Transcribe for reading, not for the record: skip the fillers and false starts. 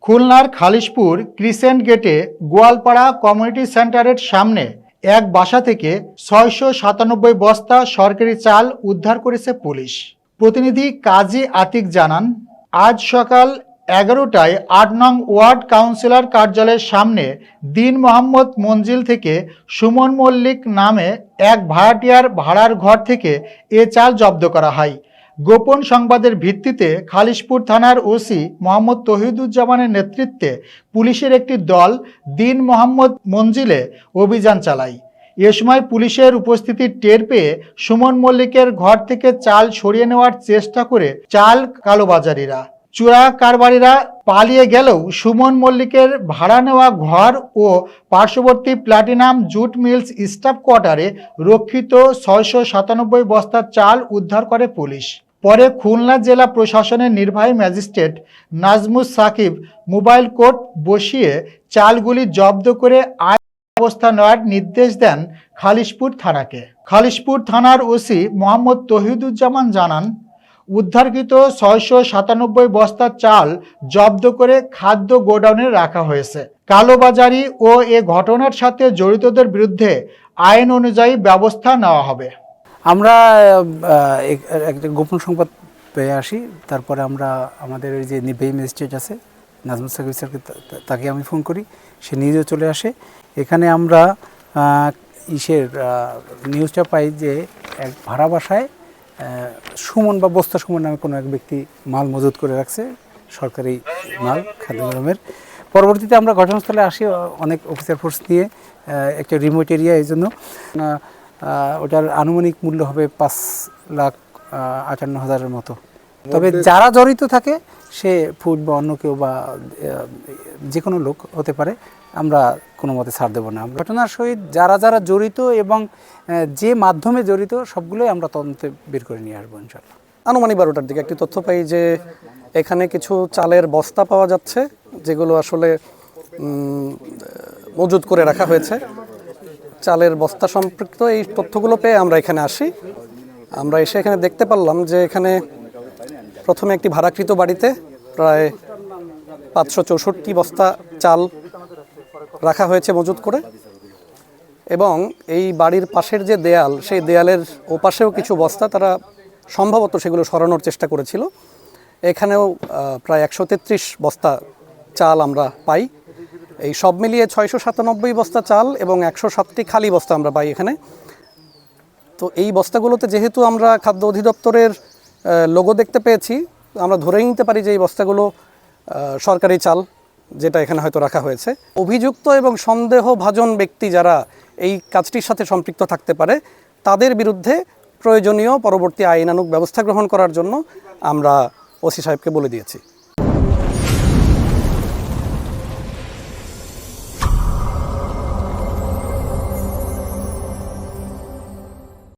খুলনার খালিশপুর ক্রিসেন্ট গেটে গোয়ালপাড়া কমিউনিটি সেন্টারের সামনে এক বাসা থেকে ৬৯৭ বস্তা সরকারি চাল উদ্ধার করেছে পুলিশ। প্রতিনিধি কাজী আতিক জানান, আজ সকাল ১১টায় ৮ নং ওয়ার্ড কাউন্সিলর কার্যালয়ের সামনে দিন মোহাম্মদ মঞ্জিল থেকে সুমন মল্লিক নামে এক ভাড়াটিয়ার ভাড়ার ঘর থেকে এ চাল জব্দ করা হয়। গোপন সংবাদের ভিত্তিতে খালিশপুর থানার ওসি মোহাম্মদ তৌহিদুজ্জামানের নেতৃত্বে পুলিশের একটি দল দিন মোহাম্মদ মঞ্জিলে অভিযান চালায়। এ সময় পুলিশের উপস্থিতি টের পেয়ে সুমন মল্লিকের ঘর থেকে চাল সরিয়ে নেওয়ার চেষ্টা করে চাল কালোবাজারিরা চোরা কারবারিরা পালিয়ে গেলেও সুমন মল্লিকের ভাড়া নেওয়া ঘর ও পার্শ্ববর্তী প্লাটিনাম জুট মিলস স্টাফ কোয়ার্টারে রক্ষিত ৬৯৭ বস্তা চাল উদ্ধার করে পুলিশ। পরে খুলনা জেলা প্রশাসনের নির্বাহী magistrate Nazmus Sakib mobile court বসিয়ে চালগুলি জব্দ করে আইন ব্যবস্থা নেওয়ার নির্দেশ দেন খালিশপুর থানাকে। খালিশপুর থানার ওসি মোহাম্মদ তৌহিদুজ্জামান জানান, উদ্ধারকৃত ৬৯৭ বস্তা চাল জব্দ করে খাদ্য গোডাউনে রাখা হয়েছে। কালোবাজারি ও এ ঘটনার সাথে জড়িতদের বিরুদ্ধে আইন অনুযায়ী ব্যবস্থা নেওয়া হবে। আমরা একটা গোপন সংবাদ পেয়ে আসি, তারপরে আমরা আমাদের যে নির্বাহী ম্যাজিস্ট্রেট আছে নাজমুস সাকিব স্যারকে, তাকে আমি ফোন করি, সে নিজেও চলে আসে। এখানে আমরা নিউজটা পাই যে এক ভাড়া বাসায় সুমন বা বস্তা সুমন নামে কোনো এক ব্যক্তি মাল মজুত করে রাখছে, সরকারি মাল খাদ্যগ্রামের। পরবর্তীতে আমরা ঘটনাস্থলে আসি অনেক অফিসার ফোর্স নিয়ে, একটা রিমোট এরিয়া, এই জন্য ওটার আনুমানিক মূল্য হবে ৫,৫৮,০০০-এর মতো। তবে যারা জড়িত থাকে, সে ফুড বা অন্য কেউ বা যে কোনো লোক হতে পারে, আমরা কোনো মতে ছাড় দেবো না। ঘটনার সহিত যারা যারা জড়িত এবং যে মাধ্যমে জড়িত সবগুলোই আমরা তদন্তে বের করে নিয়ে আসবো ইনশাল্লাহ। আনুমানিক ১২টার দিকে একটি তথ্য পাই যে এখানে কিছু চালের বস্তা পাওয়া যাচ্ছে, যেগুলো আসলে মজুত করে রাখা হয়েছে। চালের বস্তা সম্পৃক্ত এই তথ্যগুলো পেয়ে আমরা এখানে আসি। আমরা এসে এখানে দেখতে পারলাম যে এখানে প্রথমে একটি ভাড়াকৃত বাড়িতে প্রায় ৫৬৪ বস্তা চাল রাখা হয়েছে মজুত করে, এবং এই বাড়ির পাশের যে দেয়াল, সেই দেয়ালের ওপাশেও কিছু বস্তা তারা সম্ভবত সেগুলো সরানোর চেষ্টা করেছিল। এখানেও প্রায় ১৩৩ বস্তা চাল আমরা পাই। এই সব মিলিয়ে ৬৯৭ বস্তা চাল এবং ১০৭টি খালি বস্তা আমরা পাই এখানে। তো এই বস্তাগুলোতে যেহেতু আমরা খাদ্য অধিদপ্তরের লোগো দেখতে পেয়েছি, আমরা ধরেই নিতে পারি যে এই বস্তাগুলো সরকারি চাল, যেটা এখানে হয়তো রাখা হয়েছে। অভিযুক্ত এবং সন্দেহভাজন ব্যক্তি যারা এই কাজটির সাথে সম্পৃক্ত থাকতে পারে, তাদের বিরুদ্ধে প্রয়োজনীয় পরবর্তী আইনানুগ ব্যবস্থা গ্রহণ করার জন্য আমরা ওসি সাহেবকে বলে দিয়েছি।